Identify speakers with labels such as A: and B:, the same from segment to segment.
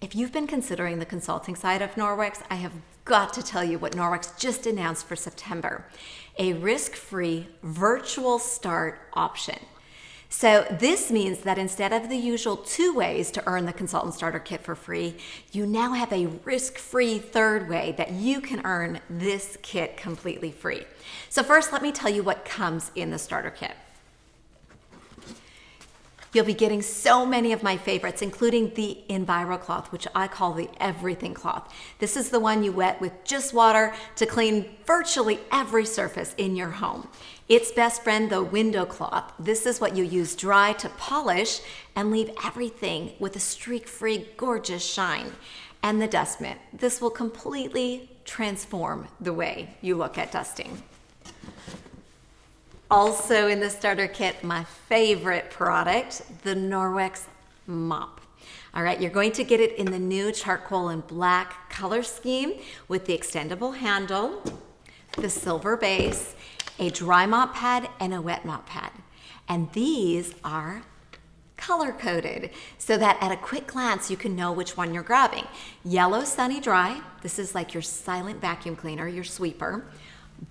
A: If you've been considering the consulting side of Norwex, I have got to tell you what Norwex just announced for September, a risk-free virtual start option. So this means that instead of the usual 2 ways to earn the Consultant Starter Kit for free, you now have a risk-free third way that you can earn this kit completely free. So first, let me tell you what comes in the starter kit. You'll be getting so many of my favorites, including the Enviro cloth, which I call the everything cloth. This is the one you wet with just water to clean virtually every surface in your home. Its best friend, the window cloth. This is what you use dry to polish and leave everything with a streak-free, gorgeous shine. And the dust mitt. This will completely transform the way you look at dusting. Also in the starter kit, my favorite product, the Norwex mop. All right, you're going to get it in the new charcoal and black color scheme with the extendable handle, the silver base, a dry mop pad, and a wet mop pad. And these are color-coded so that at a quick glance you can know which one you're grabbing. Yellow Sunny Dry, this is like your silent vacuum cleaner, your sweeper.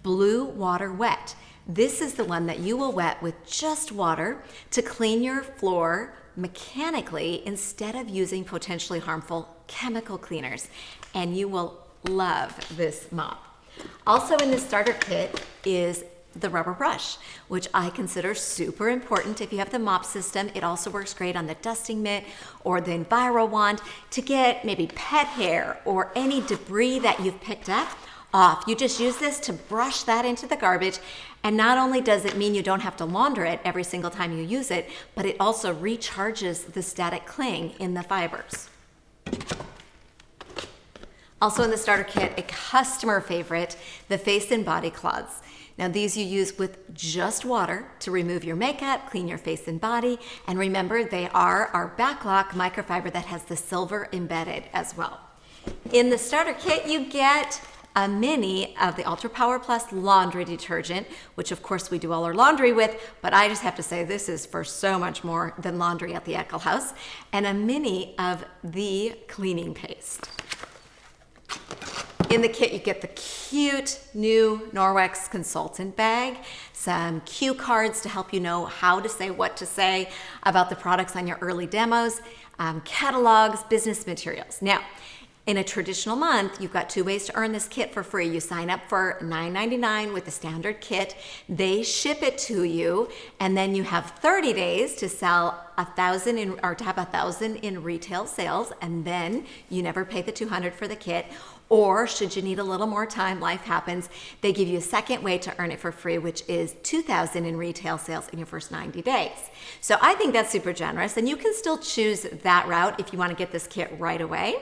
A: Blue Water Wet. This is the one that you will wet with just water to clean your floor mechanically instead of using potentially harmful chemical cleaners. And you will love this mop. Also in this starter kit is the rubber brush, which I consider super important if you have the mop system. It also works great on the dusting mitt or the Enviro wand to get maybe pet hair or any debris that you've picked up off. You just use this to brush that into the garbage, and not only does it mean you don't have to launder it every single time you use it, but it also recharges the static cling in the fibers. Also in the starter kit, a customer favorite, the face and body cloths. Now these you use with just water to remove your makeup, clean your face and body, and remember they are our backlock microfiber that has the silver embedded as well. In the starter kit you get a mini of the Ultra Power Plus laundry detergent, which of course we do all our laundry with, but I just have to say this is for so much more than laundry at the Echo House, and a mini of the cleaning paste. In the kit, you get the cute new Norwex Consultant bag, some cue cards to help you know how to say what to say about the products on your early demos, catalogs, business materials. Now, in a traditional month, you've got 2 ways to earn this kit for free. You sign up for $9.99 with the standard kit. They ship it to you, and then you have 30 days to sell 1,000 or to have 1,000 in retail sales, and then you never pay the $200 for the kit. Or should you need a little more time, life happens, they give you a second way to earn it for free, which is 2,000 in retail sales in your first 90 days. So I think that's super generous, and you can still choose that route if you want to get this kit right away.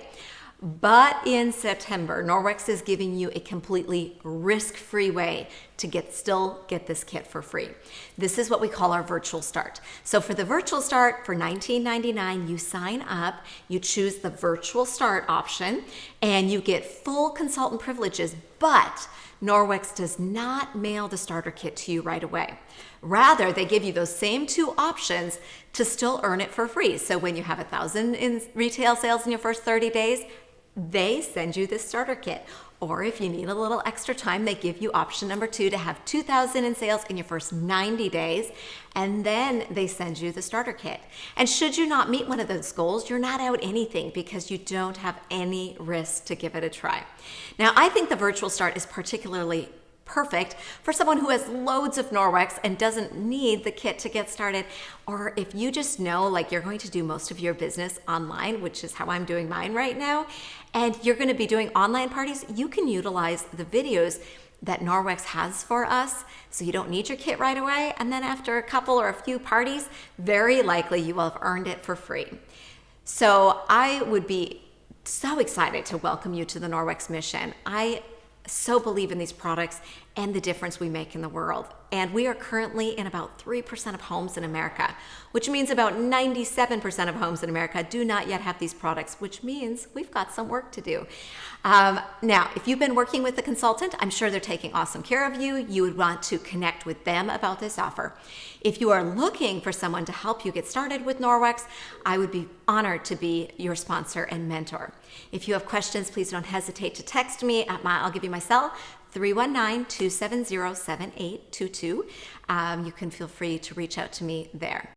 A: But in September, Norwex is giving you a completely risk-free way to still get this kit for free. This is what we call our virtual start. So for the virtual start, for $19.99, you sign up, you choose the virtual start option, and you get full consultant privileges, but Norwex does not mail the starter kit to you right away. Rather, they give you those same 2 options to still earn it for free. So when you have 1,000 in retail sales in your first 30 days, they send you this starter kit. Or if you need a little extra time, they give you option number 2 to have 2,000 in sales in your first 90 days, and then they send you the starter kit. And should you not meet one of those goals, you're not out anything because you don't have any risk to give it a try. Now, I think the virtual start is particularly perfect for someone who has loads of Norwex and doesn't need the kit to get started. Or if you just know like you're going to do most of your business online, which is how I'm doing mine right now, and you're going to be doing online parties, you can utilize the videos that Norwex has for us, so you don't need your kit right away. And then after a couple or a few parties, very likely you will have earned it for free. So I would be so excited to welcome you to the Norwex mission. I so believe in these products, and the difference we make in the world. And we are currently in about 3% of homes in America, which means about 97% of homes in America do not yet have these products, which means we've got some work to do. Now, if you've been working with a consultant, I'm sure they're taking awesome care of you. You would want to connect with them about this offer. If you are looking for someone to help you get started with Norwex, I would be honored to be your sponsor and mentor. If you have questions, please don't hesitate to text me I'll give you my cell, 319-270-7822. You can feel free to reach out to me there.